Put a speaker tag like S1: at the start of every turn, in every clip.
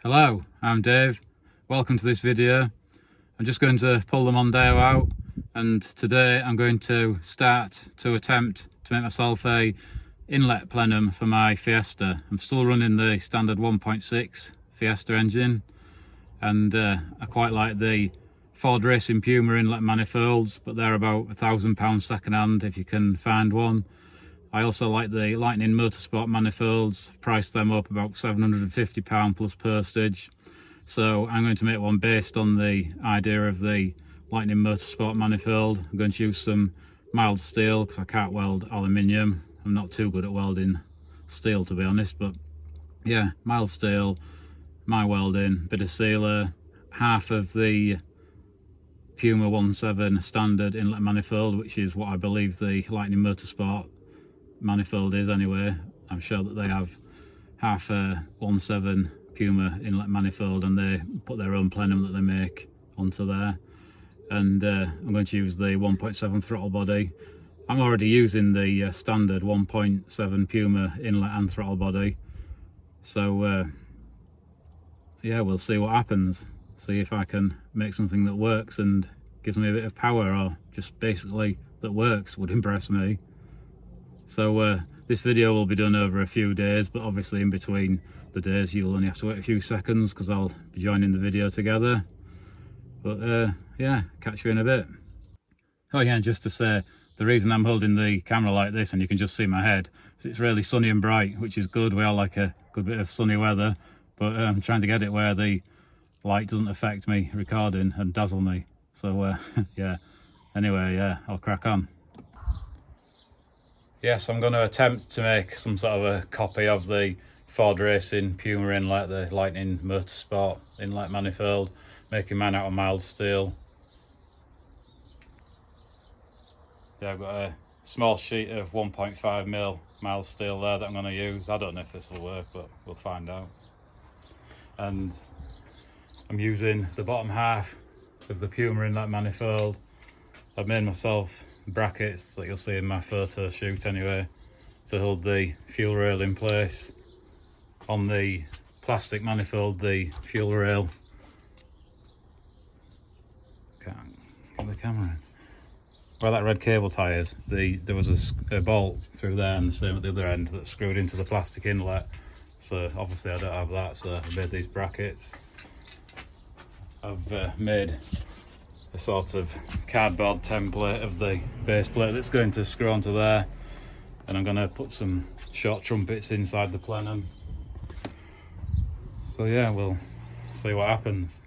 S1: Hello, I'm Dave. Welcome to this video. I'm just going to pull the Mondeo out, and today I'm going to attempt to make myself a inlet plenum for my Fiesta. I'm still running the standard 1.6 Fiesta engine, and I quite like the Ford Racing Puma inlet manifolds, but they're about £1,000 second hand if you can find one. I also like the Lightening Motorsport manifolds. I've priced them up about £750 plus postage. So I'm going to make one based on the idea of the Lightening Motorsport manifold. I'm going to use some mild steel because I can't weld aluminium. I'm not too good at welding steel, to be honest, but yeah, mild steel, my welding, bit of sealer, half of the Puma 1.7 standard inlet manifold, which is what I believe the Lightning Motorsport manifold is anyway. I'm sure that they have half a 1.7 Puma inlet manifold, and they put their own plenum that they make onto there. And I'm going to use the 1.7 throttle body. I'm already using the standard 1.7 Puma inlet and throttle body, so yeah, we'll see what happens. See if I can make something that works and gives me a bit of power, or just basically that works would impress me. So this video will be done over a few days, but obviously in between the days you'll only have to wait a few seconds because I'll be joining the video together. But yeah, catch you in a bit. Oh yeah, and just to say, the reason I'm holding the camera like this and you can just see my head is it's really sunny and bright, which is good. We all like a good bit of sunny weather, but I'm trying to get it where the light doesn't affect me recording and dazzle me. So yeah, anyway, yeah, I'll crack on. Yes, I'm going to attempt to make some sort of a copy of the Ford Racing Puma inlet, the Lightning Motorsport inlet manifold, making mine out of mild steel. Yeah, I've got a small sheet of 1.5mm mild steel there that I'm going to use. I don't know if this will work, but we'll find out. And I'm using the bottom half of the Puma inlet manifold. I've made myself brackets that you'll see in my photo shoot anyway, to hold the fuel rail in place. On the plastic manifold, the fuel rail, can't get the camera in, where that red cable tie is, there was a bolt through there, and the same at the other end, that's screwed into the plastic inlet. So obviously I don't have that, so I've made these brackets. I've made a sort of cardboard template of the base plate that's going to screw onto there, and I'm going to put some short trumpets inside the plenum. So yeah, we'll see what happens.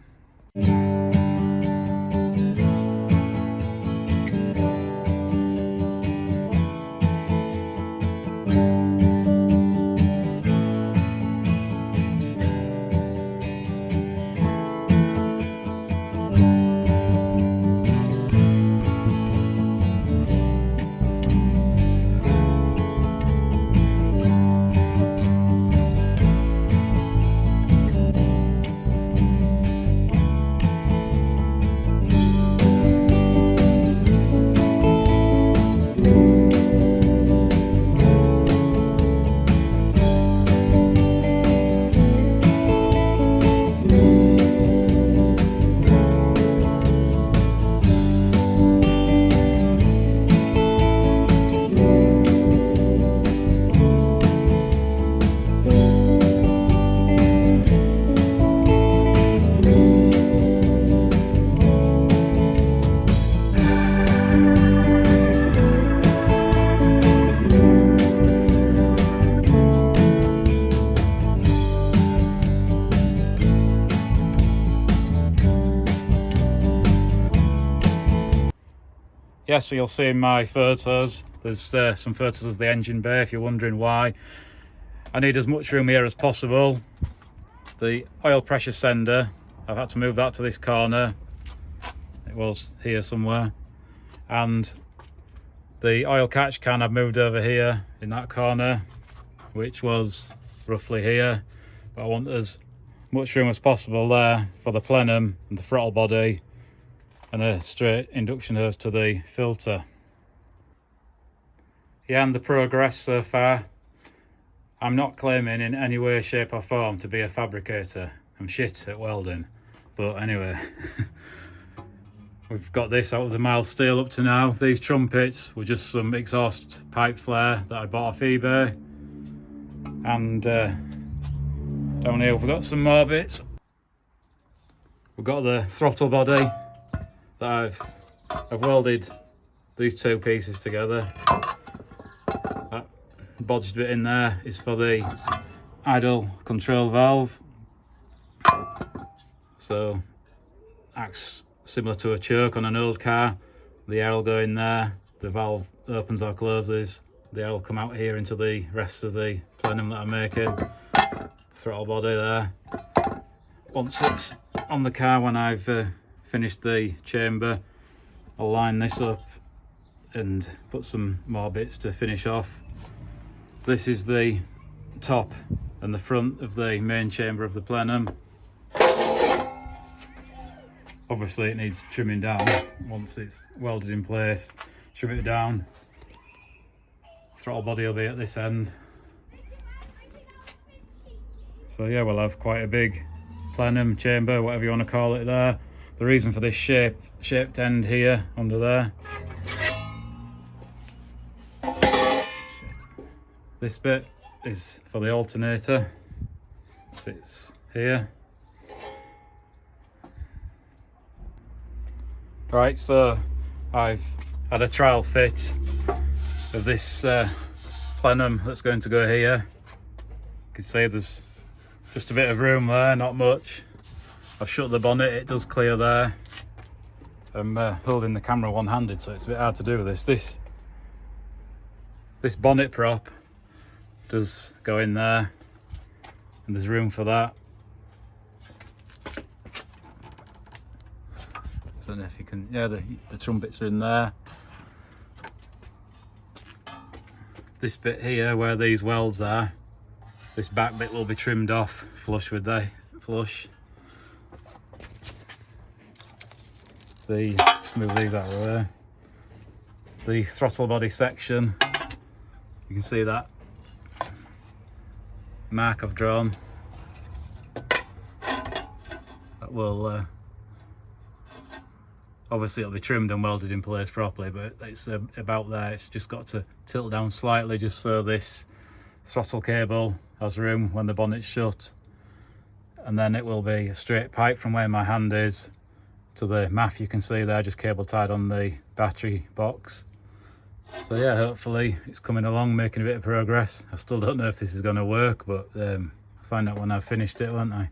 S1: Yeah, so you'll see in my photos, there's some photos of the engine bay, if you're wondering why. I need as much room here as possible. The oil pressure sender, I've had to move that to this corner. It was here somewhere. And the oil catch can I've moved over here in that corner, which was roughly here. But I want as much room as possible there for the plenum and the throttle body, and a straight induction hose to the filter. Yeah, and the progress so far. I'm not claiming in any way, shape or form to be a fabricator. I'm shit at welding, but anyway. We've got this out of the mild steel up to now. These trumpets were just some exhaust pipe flare that I bought off eBay. And down here we've got some more bits. We've got the throttle body that I've welded these two pieces together. That bodged bit in there is for the idle control valve. So acts similar to a choke on an old car. The air will go in there, the valve opens or closes, the air will come out here into the rest of the plenum that I'm making. Throttle body there. Once it's on the car, when I've finished the chamber, I'll line this up and put some more bits to finish off. This is the top and the front of the main chamber of the plenum. Obviously it needs trimming down once it's welded in place. Trim it down. Throttle body will be at this end. So yeah, we'll have quite a big plenum chamber, whatever you want to call it there. The reason for this shaped end here under there. This bit is for the alternator. Sits here. Right, so I've had a trial fit of this plenum that's going to go here. You can see there's just a bit of room there, not much. I've shut the bonnet, it does clear there. I'm holding the camera one-handed, so it's a bit hard to do with this. This bonnet prop does go in there, and there's room for that. I don't know if you can, yeah, the trumpets are in there. This bit here where these welds are, this back bit will be trimmed off flush with the flush. Move these out of the way. The throttle body section, you can see that mark I've drawn. That will obviously it'll be trimmed and welded in place properly, but it's about there. It's just got to tilt down slightly just so this throttle cable has room when the bonnet's shut, and then it will be a straight pipe from where my hand is to the MAF you can see there, just cable tied on the battery box. So yeah, hopefully it's coming along, making a bit of progress. I still don't know if this is going to work, but I'll find out when I've finished it, won't I?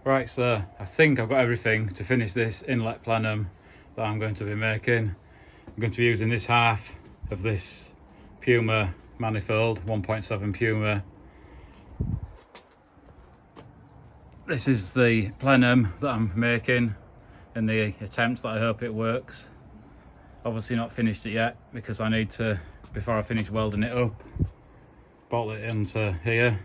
S1: Right, so I think I've got everything to finish this inlet plenum that I'm going to be making. I'm going to be using this half of this Puma manifold, 1.7 Puma. This is the plenum that I'm making in the attempt that I hope it works. Obviously not finished it yet because I need to, before I finish welding it up, bolt it into here.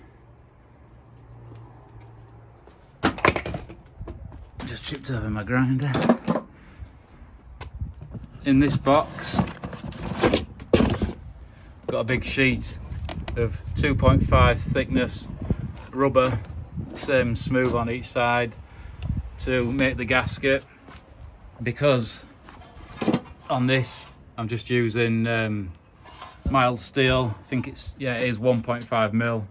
S1: Just chipped over my grinder. In this box, got a big sheet of 2.5 thickness rubber, same smooth on each side, to make the gasket. Because on this I'm just using mild steel. I think it is 1.5 mil,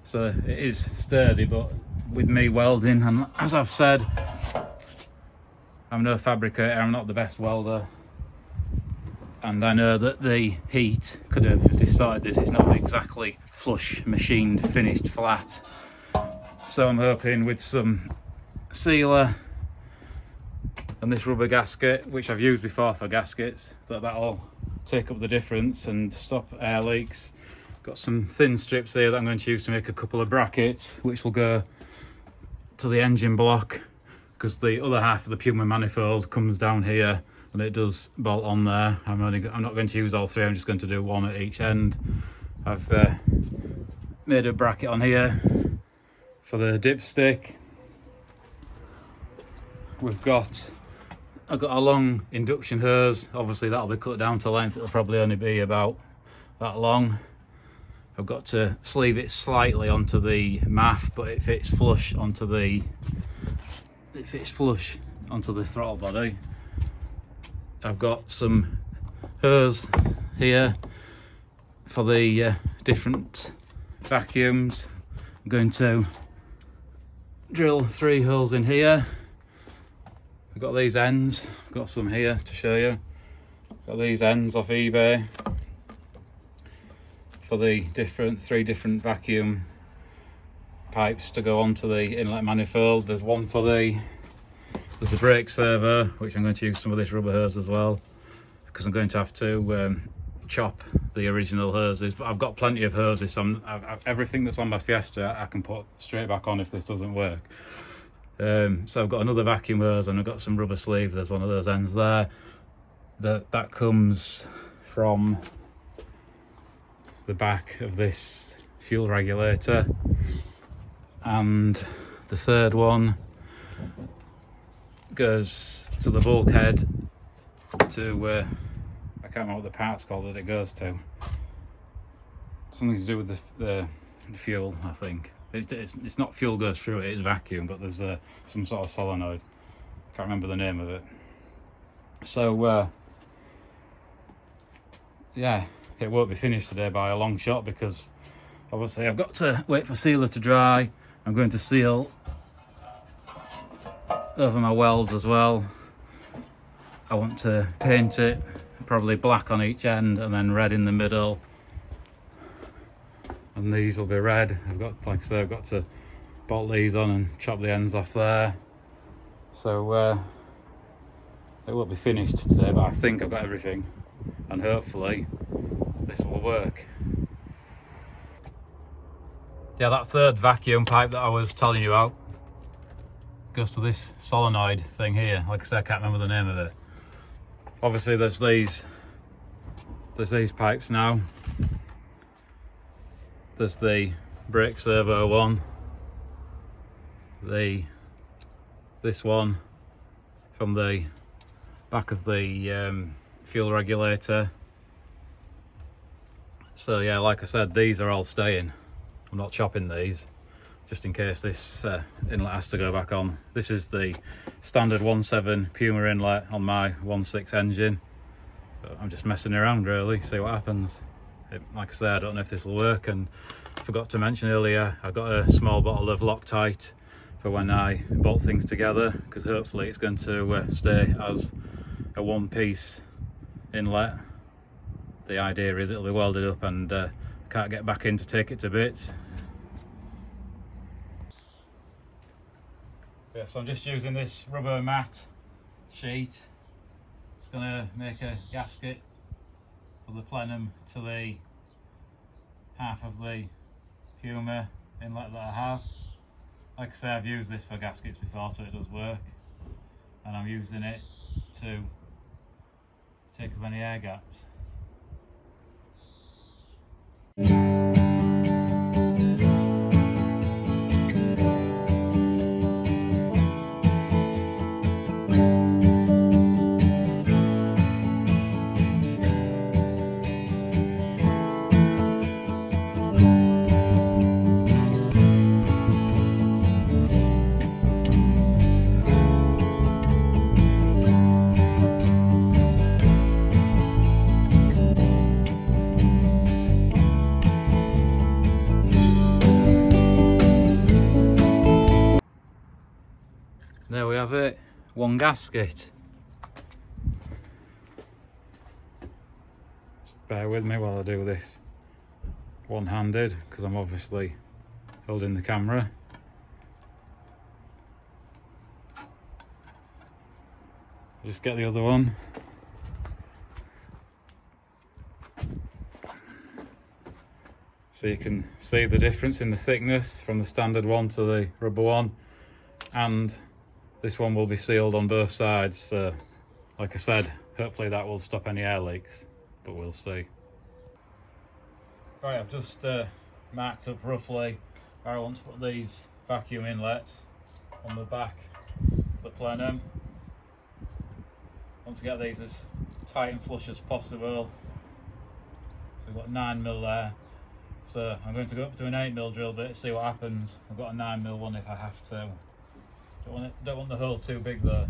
S1: so it is sturdy, but with me welding, and as I've said, I'm no fabricator, I'm not the best welder, and I know that the heat could have distorted this. It's not exactly flush machined finished flat, so I'm hoping with some sealer and this rubber gasket, which I've used before for gaskets, that'll take up the difference and stop air leaks. Got some thin strips here that I'm going to use to make a couple of brackets, which will go to the engine block, because the other half of the Puma manifold comes down here and it does bolt on there. I'm not going to use all three, I'm just going to do one at each end. I've made a bracket on here for the dipstick. I've got a long induction hose, obviously that'll be cut down to length, it'll probably only be about that long. I've got to sleeve it slightly onto the MAF, but it fits flush onto the throttle body. I've got some hose here for the different vacuums. I'm going to drill 3 holes in here. I've got these ends, I've got some here to show you. Got these ends off eBay for the 3 different vacuum pipes to go onto the inlet manifold. There's one for the brake servo, which I'm going to use some of this rubber hose as well, because I'm going to have to chop the original hoses. But I've got plenty of hoses, so everything that's on my Fiesta I can put straight back on if this doesn't work. So I've got another vacuum hose and I've got some rubber sleeve. There's one of those ends there. That comes from the back of this fuel regulator, and the third one goes to the bulkhead to I can't remember what the part's called that it goes to. Something to do with the fuel, I think. It's not fuel goes through it, it's vacuum, but there's some sort of solenoid. Can't remember the name of it. So yeah, it won't be finished today by a long shot, because obviously I've got to wait for sealer to dry. I'm going to seal over my welds as well. I want to paint it, probably black on each end and then red in the middle, and these will be red. I've got, like I say, I've got to bolt these on and chop the ends off there. So it won't be finished today, but I think I've got everything, and hopefully this will work. Yeah, that third vacuum pipe that I was telling you about goes to this solenoid thing here. Like I said, I can't remember the name of it. Obviously there's these pipes now. There's the brake servo one, this one from the back of the fuel regulator. So yeah, like I said, these are all staying. I'm not chopping these, just in case this inlet has to go back on. This is the standard 1.7 Puma inlet on my 1.6 engine. But I'm just messing around really, see what happens. Like I say, I don't know if this will work, and I forgot to mention earlier, I've got a small bottle of Loctite for when I bolt things together, because hopefully it's going to stay as a one-piece inlet. The idea is it'll be welded up and I can't get back in to take it to bits. Yeah, so I'm just using this rubber mat sheet. It's going to make a gasket for the plenum to the half of the Puma inlet that I have. Like I say, I've used this for gaskets before, so it does work, and I'm using it to take up any air gaps. There we have it, one gasket. Just bear with me while I do this one-handed, because I'm obviously holding the camera. Just get the other one. So you can see the difference in the thickness from the standard one to the rubber one, and this one will be sealed on both sides. So like I said, hopefully that will stop any air leaks, but we'll see. Right, I've just marked up roughly where I want to put these vacuum inlets on the back of the plenum. I want to get these as tight and flush as possible. So we've got 9mm there. So I'm going to go up to an 8mm drill bit, see what happens. I've got a 9mm one if I have to. Don't want the hole too big though.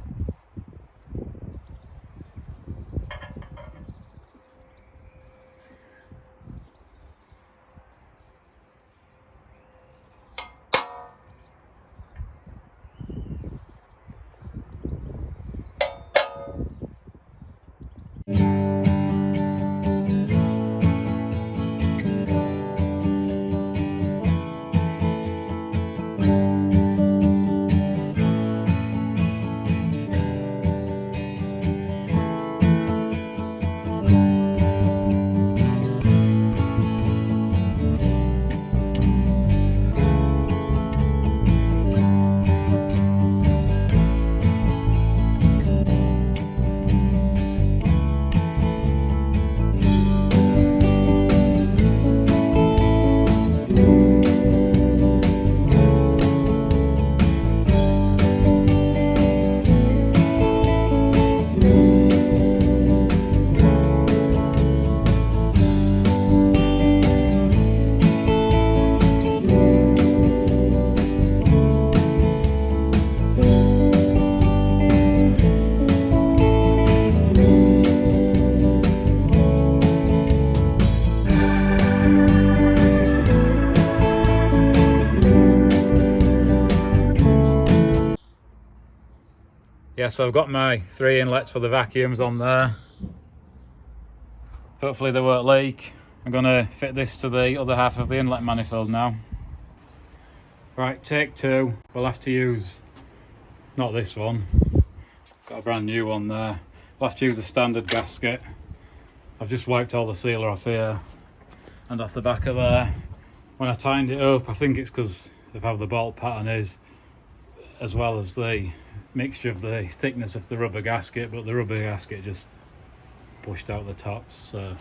S1: Yeah, so I've got my 3 inlets for the vacuums on there. Hopefully they won't leak. I'm going to fit this to the other half of the inlet manifold now. Right, take 2. We'll have to use, not this one, got a brand new one there. We'll have to use a standard gasket. I've just wiped all the sealer off here and off the back of there. When I tightened it up, I think it's because of how the bolt pattern is, as well as the mixture of the thickness of the rubber gasket, but the rubber gasket just pushed out the tops, so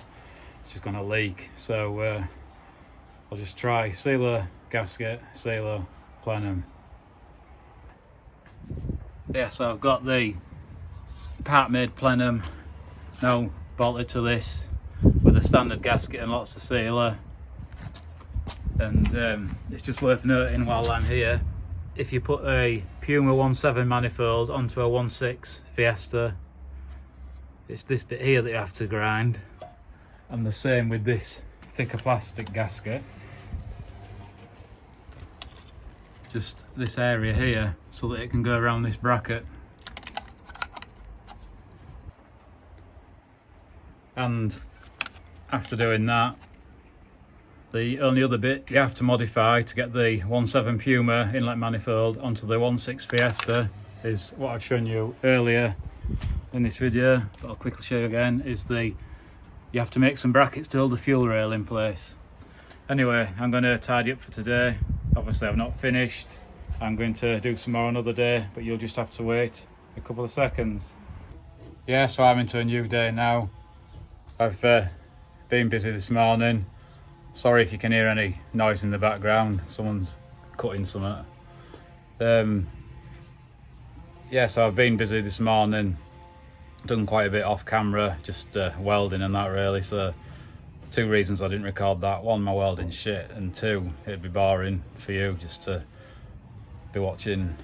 S1: it's just going to leak. So I'll just try sealer, gasket, sealer, plenum. Yeah, so I've got the part made plenum now bolted to this with a standard gasket and lots of sealer. And it's just worth noting while I'm here, if you put a Puma 1.7 manifold onto a 1.6 Fiesta, it's this bit here that you have to grind, and the same with this thicker plastic gasket. Just this area here, so that it can go around this bracket. And after doing that, the only other bit you have to modify to get the 1.7 Puma inlet manifold onto the 1.6 Fiesta is what I've shown you earlier in this video, but I'll quickly show you again, is you have to make some brackets to hold the fuel rail in place. Anyway, I'm going to tidy up for today. Obviously I've not finished. I'm going to do some more another day, but you'll just have to wait a couple of seconds. Yeah, so I'm into a new day now. I've been busy this morning. Sorry if you can hear any noise in the background, someone's cutting something. Yeah, so I've been busy this morning, done quite a bit off camera, just welding and that really. So 2 reasons I didn't record that: 1, my welding's shit, and 2, it'd be boring for you just to be watching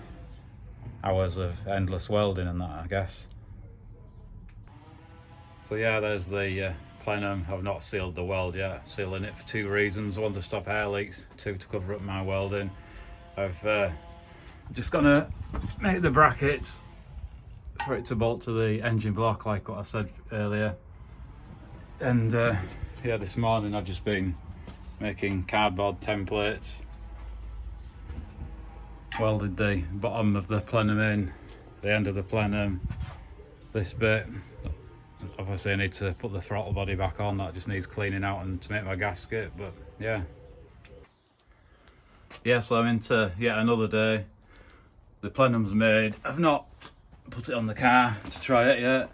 S1: hours of endless welding and that, I guess. So yeah, there's the plenum. I've not sealed the weld yet, sealing it for 2 reasons: 1, to stop air leaks, 2, to cover up my welding. I've just gonna make the brackets for it to bolt to the engine block, like what I said earlier. And yeah, this morning I've just been making cardboard templates, welded the bottom of the plenum in, the end of the plenum, this bit. Obviously I need to put the throttle body back on, that just needs cleaning out, and to make my gasket. But yeah, so I'm into yet another day. The plenum's made. I've not put it on the car to try it yet.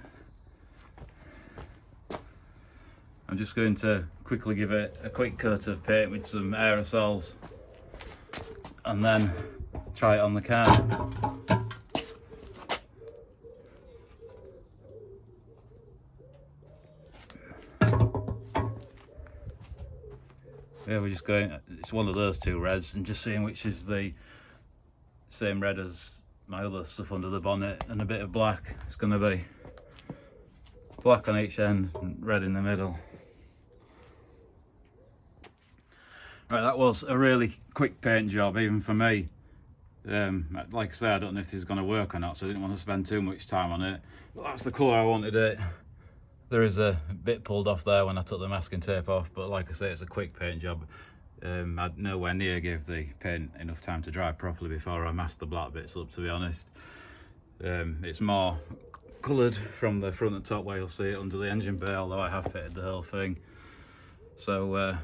S1: I'm just going to quickly give it a quick coat of paint with some aerosols and then try it on the car. yeah, we're just going, it's one of those two reds, and just seeing which is the same red as my other stuff under the bonnet, and a bit of black. It's going to be black on each end and red in the middle. Right, that was a really quick paint job, even for me. Like I say, I don't know if this is going to work or not, so I didn't want to spend too much time on it. But that's the colour I wanted it. There is a bit pulled off there when I took the masking tape off, but like I say, it's a quick paint job. I'd nowhere near give the paint enough time to dry properly before I masked the black bits up, to be honest. It's more coloured from the front and top where you'll see it under the engine bay, although I have fitted the whole thing. So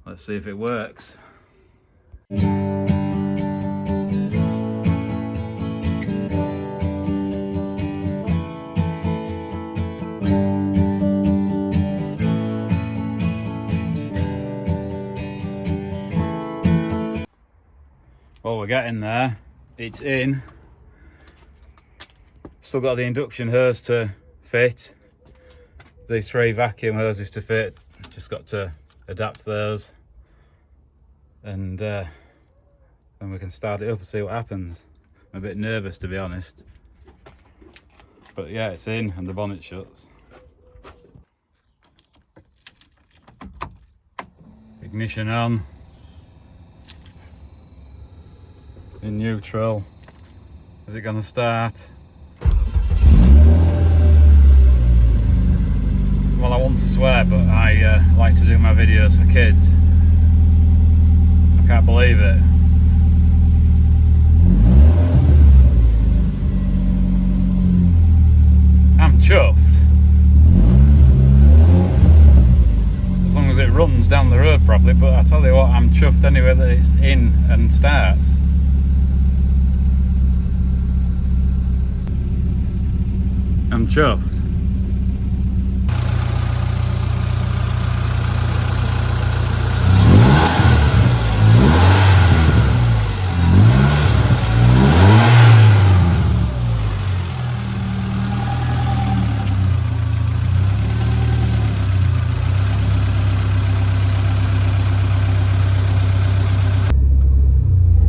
S1: let's see if it works. Well, we're getting there. It's in. Still got the induction hose to fit. These 3 vacuum hoses to fit. Just got to adapt those. And then we can start it up and see what happens. I'm a bit nervous, to be honest. But yeah, it's in and the bonnet shuts. Ignition on. In neutral. Is it going to start? Well, I want to swear, but I like to do my videos for kids. I can't believe it. I'm chuffed. As long as it runs down the road properly, but I tell you what, I'm chuffed anyway that it's in and starts. I'm chuffed.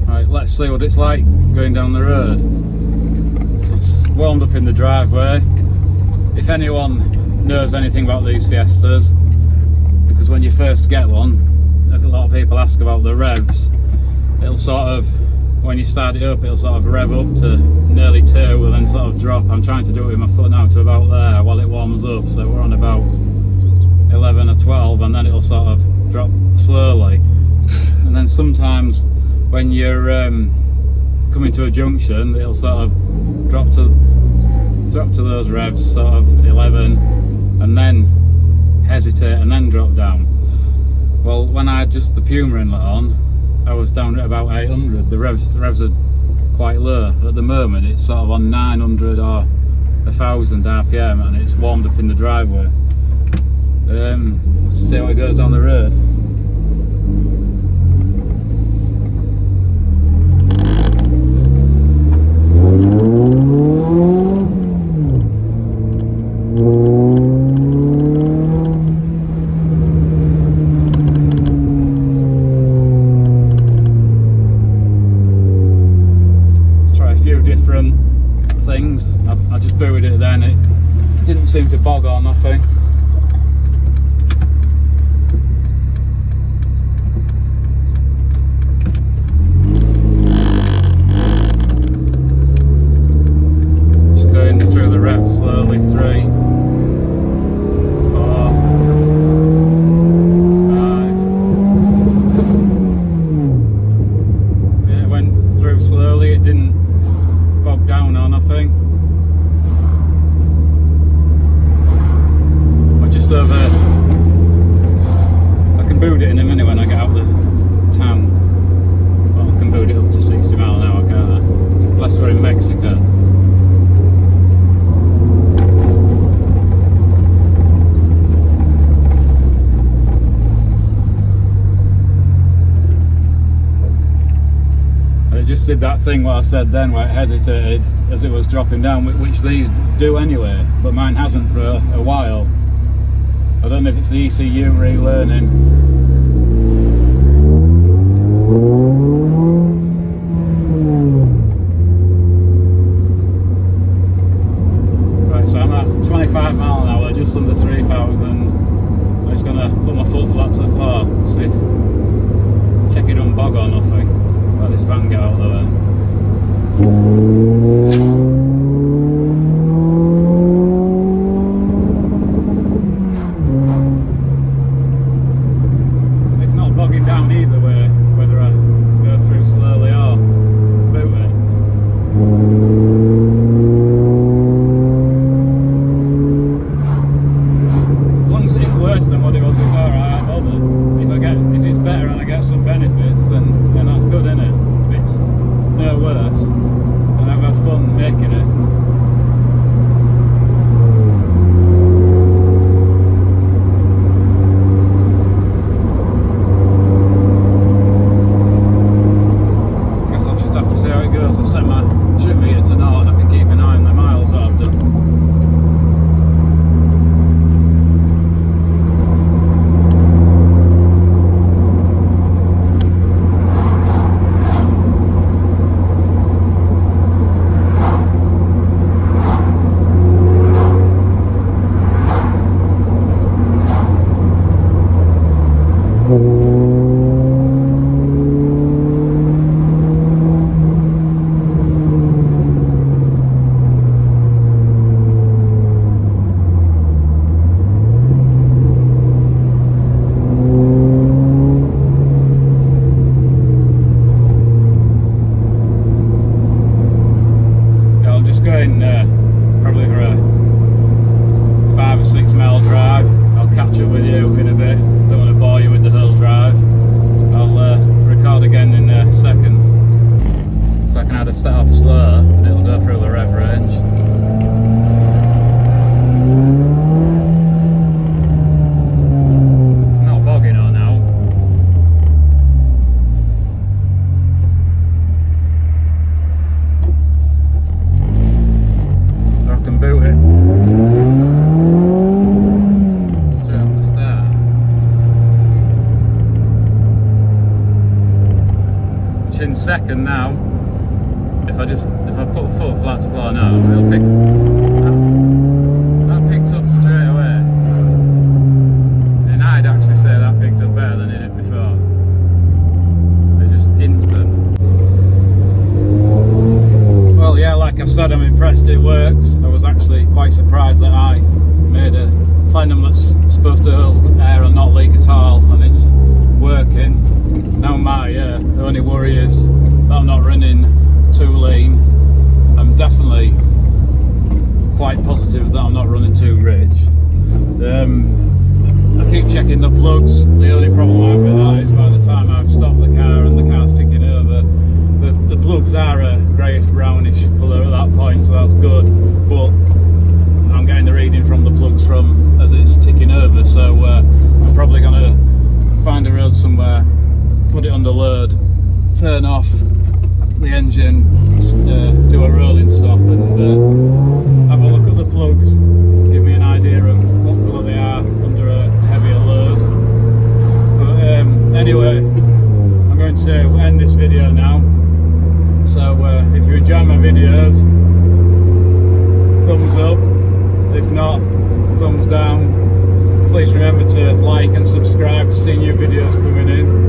S1: Right, let's see what it's like going down the road. It's warmed up in the driveway. If anyone knows anything about these Fiestas, because when you first get one, a lot of people ask about the revs. It'll sort of, when you start it up, it'll sort of rev up to nearly 2 and then sort of drop. I'm trying to do it with my foot now to about there while it warms up, so we're on about 11 or 12, and then it'll sort of drop slowly. And then sometimes when you're coming to a junction, it'll sort of drop to those revs, sort of 11, and then hesitate and then drop down. Well, when I had just the Puma inlet on, I was down at about 800. The revs are quite low. At the moment, it's sort of on 900 or 1000 RPM, and it's warmed up in the driveway. Let's see how it goes down the road. I just booted it then, it didn't seem to bog or nothing. Just going through the revs slowly, 3, 4, 5. Yeah, it went through slowly, it didn't bog down or nothing. Over, I can boot it in a minute when I get out of the town. Well, I can boot it up to 60 miles an hour, can't I? Unless we're in Mexico. And it just did that thing what I said then, where it hesitated as it was dropping down, which these do anyway, but mine hasn't for a while. I don't know if it's the ECU relearning. It's not bogging down either way, whether I go through slowly or boot it. As long as it's worse than what it was before, I am bothered. If it's better and I get some benefits, then that's good, isn't it? If it's no worse, and I've had fun making it. Guess I'll just have to see how it goes. I'll set my trip meter to 0 and I can keep an eye on the miles that I've done. Probably for a 5 or 6 mile drive. I'll catch up with you in a bit. Don't want to bore you with the whole drive. I'll record again in a second. So I can either set off slow and it'll go through the rev range. It's not bogging on now. Boot it straight off the start, which in second now, if I put a foot flat to floor now, it'll pick that picked up straight away, and I'd actually say that picked up better than it did before. It's just instant. Well, yeah, like I've said, I'm impressed it works. I was actually quite surprised that I made a plenum that's supposed to hold air and not leak at all, and it's working. Now my only worry is that I'm not running too lean. I'm definitely quite positive that I'm not running too rich. I keep checking the plugs. The only problem I've with that is by the time I've stopped the car and the car's ticking over, the plugs are a greyish brownish colour at that point, so that's good, but I'm getting the reading from the plugs from as it's ticking over, so I'm probably going to find a road somewhere, put it under load, turn off the engine, do a rolling stop and have a look at the plugs, give me an idea of what colour they are under a heavier load. But anyway, I'm going to end this video now. So if you enjoy my videos, thumbs up. If not, thumbs down. Please remember to like and subscribe to see new videos coming in.